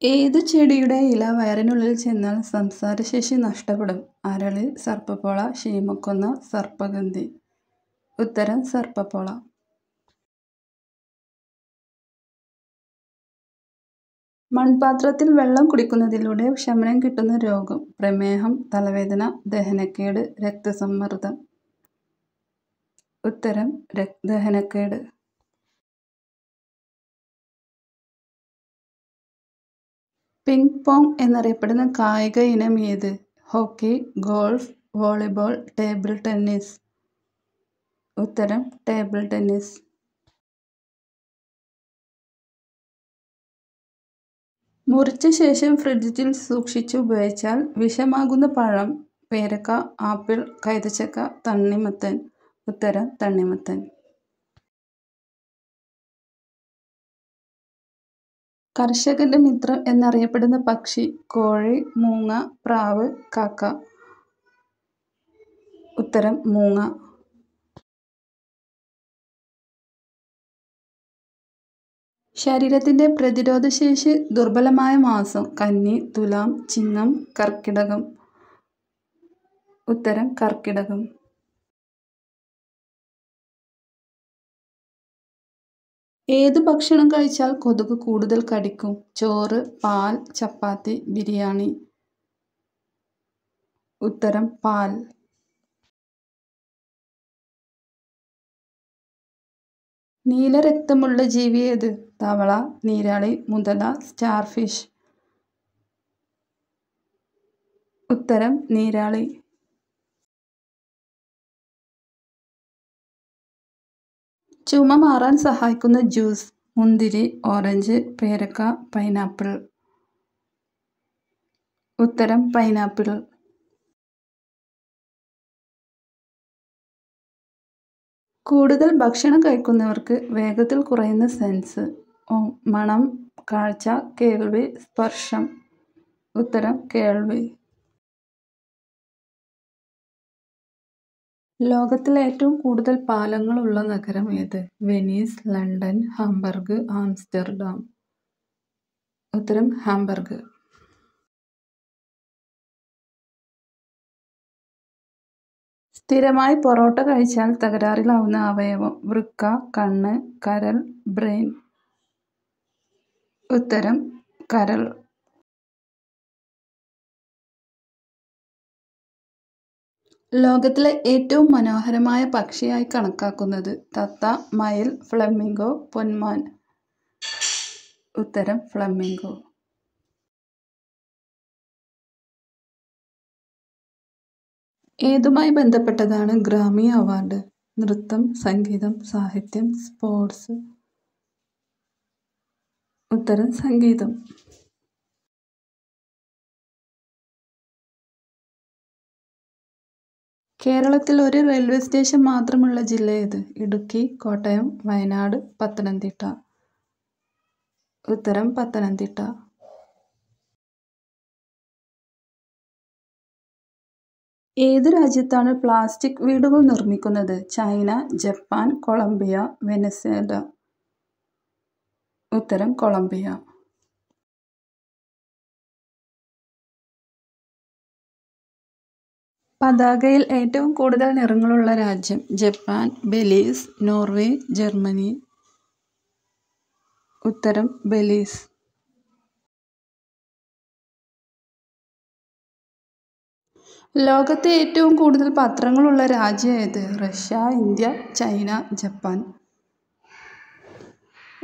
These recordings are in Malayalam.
ഏതു ചെടിയുടെ ഇല വയറിനുള്ളിൽ ചെന്നാൽ സംസാരശേഷി നഷ്ടപ്പെടും? അരളി, സർപ്പപ്പോള, ശീമക്കൊന്ന, സർപ്പഗന്ധി. ഉത്തരം സർപ്പപ്പോള. മൺപാത്രത്തിൽ വെള്ളം കുടിക്കുന്നതിലൂടെ ശമനം കിട്ടുന്ന രോഗം? പ്രമേഹം, തലവേദന, ദഹനക്കേട്, രക്തസമ്മർദ്ദം. ഉത്തരം ദഹനക്കേട്. പിങ് പോങ് എന്നറിയപ്പെടുന്ന കായിക ഇനം ഏത്? Hockey, golf, volleyball, table tennis. ഉത്തരം ടേബിൾ ടെന്നീസ്. മുറിച്ച ശേഷം ഫ്രിഡ്ജിൽ സൂക്ഷിച്ച് ഉപയോഗിച്ചാൽ വിഷമാകുന്ന പഴം? പേരക്ക, ആപ്പിൾ, കൈതച്ചക്ക, തണ്ണിമത്തൻ. ഉത്തരം തണ്ണിമത്തൻ. കർഷകന്റെ മിത്രം എന്നറിയപ്പെടുന്ന പക്ഷി? കോഴി, മൂങ്ങ, പ്രാവ്, കാക്ക. ഉത്തരം മൂങ്ങ. ശരീരത്തിന്റെ പ്രതിരോധശേഷി ദുർബലമായ മാസം? കന്നി, തുലാം, ചിങ്ങം, കർക്കിടകം. ഉത്തരം കർക്കിടകം. ഏതു ഭക്ഷണം കഴിച്ചാൽ കൊതുക് കൂടുതൽ കടിക്കും? ചോറ്, പാൽ, ചപ്പാത്തി, ബിരിയാണി. ഉത്തരം പാൽ. നീലരക്തമുള്ള ജീവി ഏത്? തവള, നീരാളി, മുതല, സ്റ്റാർഫിഷ്. ഉത്തരം നീരാളി. ചുമ മാറാൻ സഹായിക്കുന്ന ജ്യൂസ്? മുന്തിരി, ഓറഞ്ച്, പേരക്ക, പൈനാപ്പിൾ. ഉത്തരം പൈനാപ്പിൾ. കൂടുതൽ ഭക്ഷണം കഴിക്കുന്നവർക്ക് വേഗത്തിൽ കുറയുന്ന സെൻസ്? മണം, കാഴ്ച, കേൾവി, സ്പർശം. ഉത്തരം കേൾവി. ലോകത്തിലെ ഏറ്റവും കൂടുതൽ പാലങ്ങളുള്ള നഗരം ഏത്? Venice, London, Hamburg, Amsterdam. ഉത്തരം ഹാംബർഗ്. സ്ഥിരമായി പൊറോട്ട കഴിച്ചാൽ തകരാറിലാവുന്ന അവയവം? വൃക്ക, കണ്ണ്, കരൾ, ബ്രെയിൻ. ഉത്തരം കരൾ. ലോകത്തിലെ ഏറ്റവും മനോഹരമായ പക്ഷിയായി കണക്കാക്കുന്നത്? തത്ത, മയിൽ, ഫ്ലമിംഗോ, പൊന്മാൻ. ഉത്തരം ഫ്ലമിംഗോ. ഏതുമായി ബന്ധപ്പെട്ടതാണ് ഗ്രാമി അവാർഡ്? നൃത്തം, സംഗീതം, സാഹിത്യം, സ്പോർട്സ്. ഉത്തരം സംഗീതം. കേരളത്തിൽ ഒരു റെയിൽവേ സ്റ്റേഷൻ മാത്രമുള്ള ജില്ല ഏത്? ഇടുക്കി, കോട്ടയം, വയനാട്, പത്തനംതിട്ട. ഉത്തരം പത്തനംതിട്ട. ഏതു രാജ്യത്താണ് പ്ലാസ്റ്റിക് വീടുകൾ നിർമ്മിക്കുന്നത്? China, Japan, Colombia, Venezuela. ഉത്തരം കൊളംബിയ. പതാകയിൽ ഏറ്റവും കൂടുതൽ നിറങ്ങളുള്ള രാജ്യം? Japan, Belize, Norway, Germany. ഉത്തരം ബെലീസ്. ലോകത്തെ ഏറ്റവും കൂടുതൽ പത്രങ്ങളുള്ള രാജ്യം ഏത്? Russia, India, China, Japan.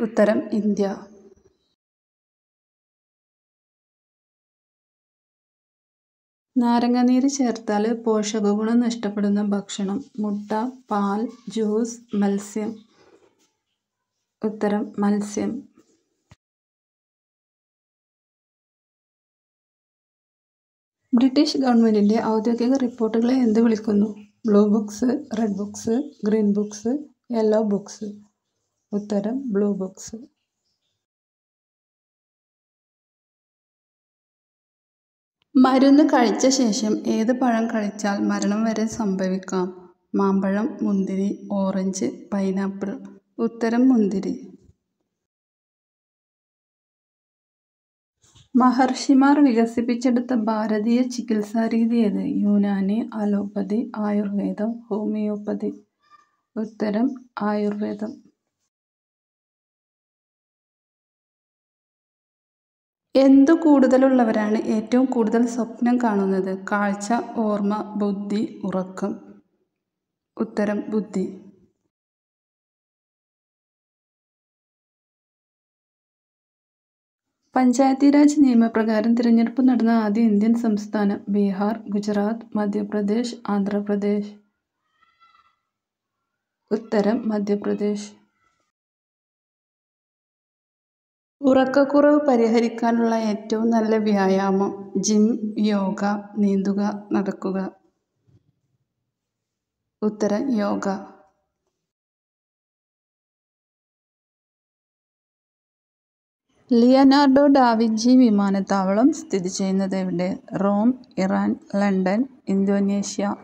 ഉത്തരം ഇന്ത്യ. നാരങ്ങാനീര് ചേർത്താൽ പോഷകഗുണം നഷ്ടപ്പെടുന്ന ഭക്ഷണം? മുട്ട, പാൽ, ജ്യൂസ്, മത്സ്യം. ഉത്തരം മത്സ്യം. ബ്രിട്ടീഷ് ഗവൺമെന്റിന്റെ ഔദ്യോഗിക റിപ്പോർട്ടുകളെ എന്ത് വിളിക്കുന്നു? Blue books, red books, green books, yellow books. ഉത്തരം ബ്ലൂ ബുക്സ്. മരുന്ന് കഴിച്ച ശേഷം ഏത് പഴം കഴിച്ചാൽ മരണം വരെ സംഭവിക്കാം? മാമ്പഴം, മുന്തിരി, ഓറഞ്ച്, പൈനാപ്പിൾ. ഉത്തരം മുന്തിരി. മഹർഷിമാർ വികസിപ്പിച്ചെടുത്ത ഭാരതീയ ചികിത്സാരീതി ഏത്? യുനാനി, അലോപ്പതി, ആയുർവേദം, ഹോമിയോപ്പതി. ഉത്തരം ആയുർവേദം. എന്തു കൂടുതലുള്ളവരാണ് ഏറ്റവും കൂടുതൽ സ്വപ്നം കാണുന്നത്? കാഴ്ച, ഓർമ്മ, ബുദ്ധി, ഉറക്കം. ഉത്തരം ബുദ്ധി. പഞ്ചായത്തി രാജ് നിയമപ്രകാരം തിരഞ്ഞെടുപ്പ് നടന്ന ആദ്യ ഇന്ത്യൻ സംസ്ഥാനം? ബീഹാർ, ഗുജറാത്ത്, മധ്യപ്രദേശ്, ആന്ധ്രാപ്രദേശ്. ഉത്തരം മധ്യപ്രദേശ്. ഉറക്കക്കുറവ് പരിഹരിക്കാനുള്ള ഏറ്റവും നല്ല വ്യായാമം? ജിം, യോഗ, നീന്തുക, നടക്കുക. ഉത്തരം യോഗ. ലിയനാർഡോ ഡാവിഞ്ചി വിമാനത്താവളം സ്ഥിതി ചെയ്യുന്നത് എവിടെ? Rome, Iran, London, Indonesia.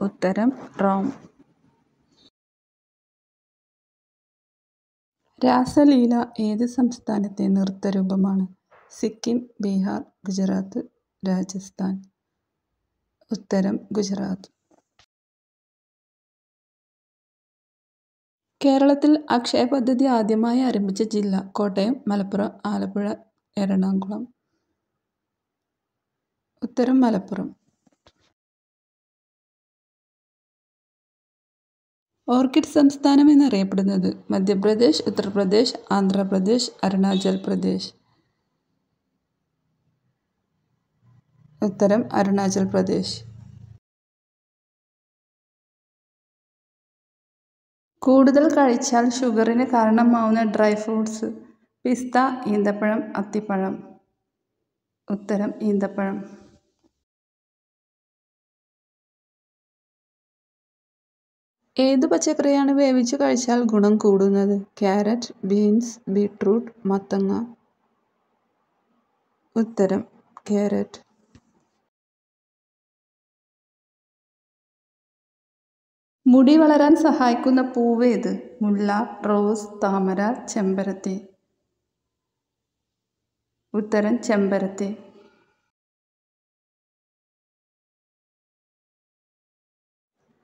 ഉത്തരം റോം. രാസലീല ഏത് സംസ്ഥാനത്തെ നൃത്തരൂപമാണ്? സിക്കിം, ബീഹാർ, ഗുജറാത്ത്, രാജസ്ഥാൻ. ഉത്തരം ഗുജറാത്ത്. കേരളത്തിൽ അക്ഷയ പദ്ധതി ആദ്യമായി ആരംഭിച്ച ജില്ല? കോട്ടയം, മലപ്പുറം, ആലപ്പുഴ, എറണാകുളം. ഉത്തരം മലപ്പുറം. ഓർക്കിഡ് സംസ്ഥാനം എന്നറിയപ്പെടുന്നത്? മധ്യപ്രദേശ്, ഉത്തർപ്രദേശ്, ആന്ധ്രാപ്രദേശ്, അരുണാചൽ പ്രദേശ്. ഉത്തരം അരുണാചൽ പ്രദേശ്. കൂടുതൽ കഴിച്ചാൽ ഷുഗറിന് കാരണമാവുന്ന ഡ്രൈ ഫ്രൂട്ട്സ്? പിസ്ത, ഈന്തപ്പഴം, അത്തിപ്പഴം. ഉത്തരം ഈന്തപ്പഴം. ഏതു പച്ചക്കറിയാണ് വേവിച്ചു കഴിച്ചാൽ ഗുണം കൂടുന്നത്? ക്യാരറ്റ്, ബീൻസ്, ബീട്രൂട്ട്, മത്തങ്ങ. ഉത്തരം ക്യാരറ്റ്. മുടി വളരാൻ സഹായിക്കുന്ന പൂവ് ഏത്? മുല്ല, റോസ്, താമര, ചെമ്പരത്തി. ഉത്തരം ചെമ്പരത്തി.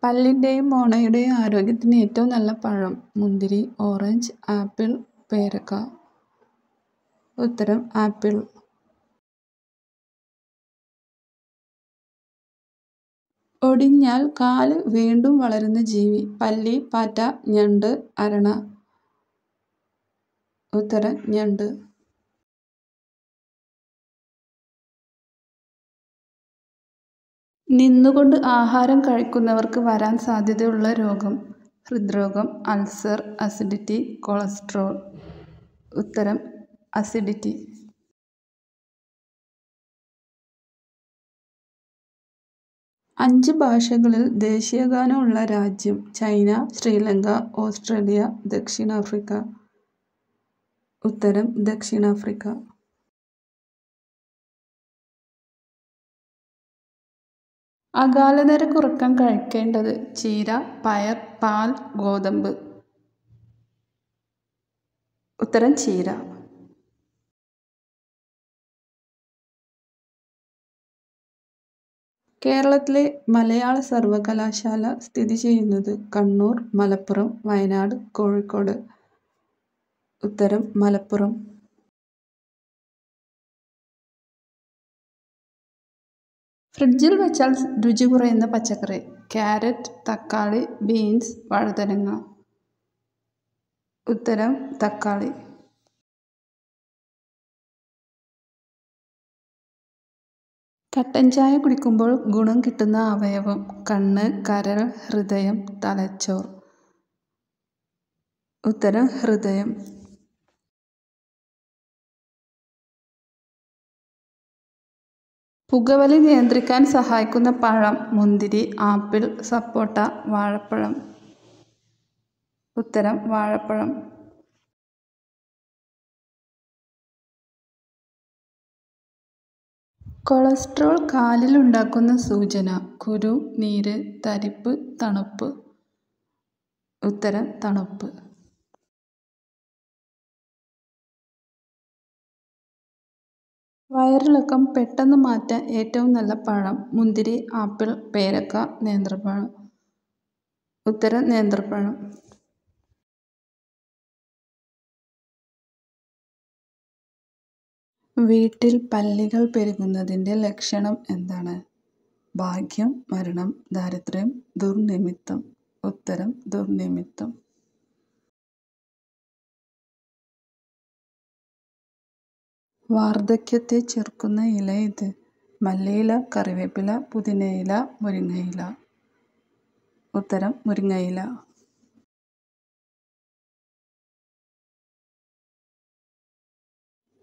പല്ലിൻ്റെയും മോണയുടെയും ആരോഗ്യത്തിന് ഏറ്റവും നല്ല പഴം? മുന്തിരി, ഓറഞ്ച്, ആപ്പിൾ, പേരക്ക. ഉത്തരം ആപ്പിൾ. ഒടിഞ്ഞാൽ കാല് വീണ്ടും വളരുന്ന ജീവി? പല്ലി, പാറ്റ, ഞണ്ട്, അരണ. ഉത്തരം ഞണ്ട്. നിന്നുകൊണ്ട് ആഹാരം കഴിക്കുന്നവർക്ക് വരാൻ സാധ്യതയുള്ള രോഗം? ഹൃദ്രോഗം, അൾസർ, അസിഡിറ്റി, കൊളസ്ട്രോൾ. ഉത്തരം അസിഡിറ്റി. അഞ്ച് ഭാഷകളിൽ ദേശീയഗാനമുള്ള രാജ്യം? ചൈന, ശ്രീലങ്ക, ഓസ്ട്രേലിയ, ദക്ഷിണാഫ്രിക്ക. ഉത്തരം ദക്ഷിണാഫ്രിക്ക. അകാലനര കുറക്കാൻ കഴിക്കേണ്ടത്? ചീര, പയർ, പാൽ, ഗോതമ്പ്. ഉത്തരം ചീര. കേരളത്തിലെ മലയാള സർവകലാശാല സ്ഥിതി ചെയ്യുന്നത്? കണ്ണൂർ, മലപ്പുറം, വയനാട്, കോഴിക്കോട്. ഉത്തരം മലപ്പുറം. ഫ്രിഡ്ജിൽ വെച്ചാൽ രുചി കുറയുന്ന പച്ചക്കറി? ക്യാരറ്റ്, തക്കാളി, ബീൻസ്, വഴുതനങ്ങ. ഉത്തരം തക്കാളി. കട്ടൻ ചായ കുടിക്കുമ്പോൾ ഗുണം കിട്ടുന്ന അവയവം? കണ്ണ്, കരൾ, ഹൃദയം, തലച്ചോർ. ഉത്തരം ഹൃദയം. പുകവലി നിയന്ത്രിക്കാൻ സഹായിക്കുന്ന പഴം? മുന്തിരി, ആപ്പിൾ, സപ്പോട്ട, വാഴപ്പഴം. ഉത്തരം വാഴപ്പഴം. കൊളസ്ട്രോൾ കാലിൽ ഉണ്ടാക്കുന്ന സൂചന? കുരു, നീര്, തരിപ്പ്, തണുപ്പ്. ഉത്തരം തണുപ്പ്. വയറിളക്കം പെട്ടെന്ന് മാറ്റാൻ ഏറ്റവും നല്ല പഴം: മുന്തിരി, ആപ്പിൾ, പേരക്ക, നേന്ത്രപ്പഴം. ഉത്തരം നേന്ത്രപ്പഴം. വീട്ടിൽ പല്ലികൾ പെരുകുന്നതിൻ്റെ ലക്ഷണം എന്താണ്? ഭാഗ്യം, മരണം, ദാരിദ്ര്യം, ദുർനിമിത്തം. ഉത്തരം ദുർനിമിത്തം. വാർദ്ധക്യത്തെ ചെറുക്കുന്ന ഇല ഏത്? മല്ലിയില, കറിവേപ്പില, പുതിനയില, മുരിങ്ങയില. ഉത്തരം മുരിങ്ങയില.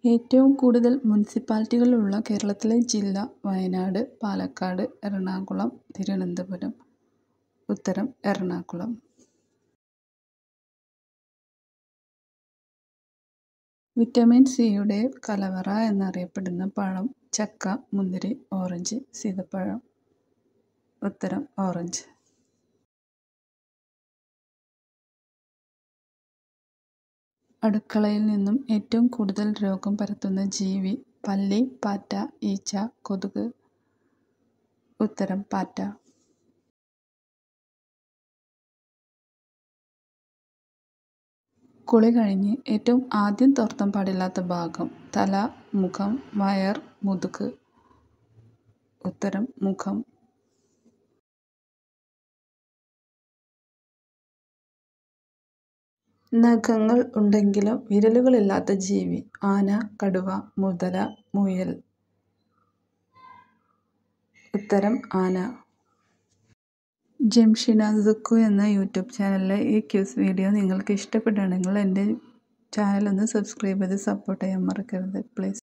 ഏറ്റവും കൂടുതൽ മുനിസിപ്പാലിറ്റികൾ ഉള്ള കേരളത്തിലെ ജില്ല? വയനാട്, പാലക്കാട്, എറണാകുളം, തിരുവനന്തപുരം. ഉത്തരം എറണാകുളം. വിറ്റമിൻ സിയുടെ കലവറ എന്നറിയപ്പെടുന്ന പഴം: ചക്ക, മുന്തിരി, ഓറഞ്ച്, സീതപ്പഴം. ഉത്തരം ഓറഞ്ച്. അടുക്കളയിൽ നിന്നും ഏറ്റവും കൂടുതൽ രോഗം പരത്തുന്ന ജീവി? പല്ലി, പാറ്റ, ഈച്ച, കൊതുക്. ഉത്തരം പാറ്റ. കുളി കഴിഞ്ഞ് ഏറ്റവും ആദ്യം തോർത്താൻ പാടില്ലാത്ത ഭാഗം? തല, മുഖം, വയർ, മുതുക്. ഉത്തരം മുഖം. നഖങ്ങൾ ഉണ്ടെങ്കിലും വിരലുകളില്ലാത്ത ജീവി? ആന, കടുവ, മുതല, മുയൽ. ഉത്തരം ആന. ജംഷിന സുക്കു എന്ന യൂട്യൂബ് ചാനലിലെ ഈ ക്യൂസ് വീഡിയോ നിങ്ങൾക്ക് ഇഷ്ടപ്പെടുകയാണെങ്കിൽ എൻ്റെ ചാനൽ ഒന്ന് സബ്സ്ക്രൈബ് ചെയ്ത് സപ്പോർട്ട് ചെയ്യാൻ മറക്കരുത് പ്ലീസ്.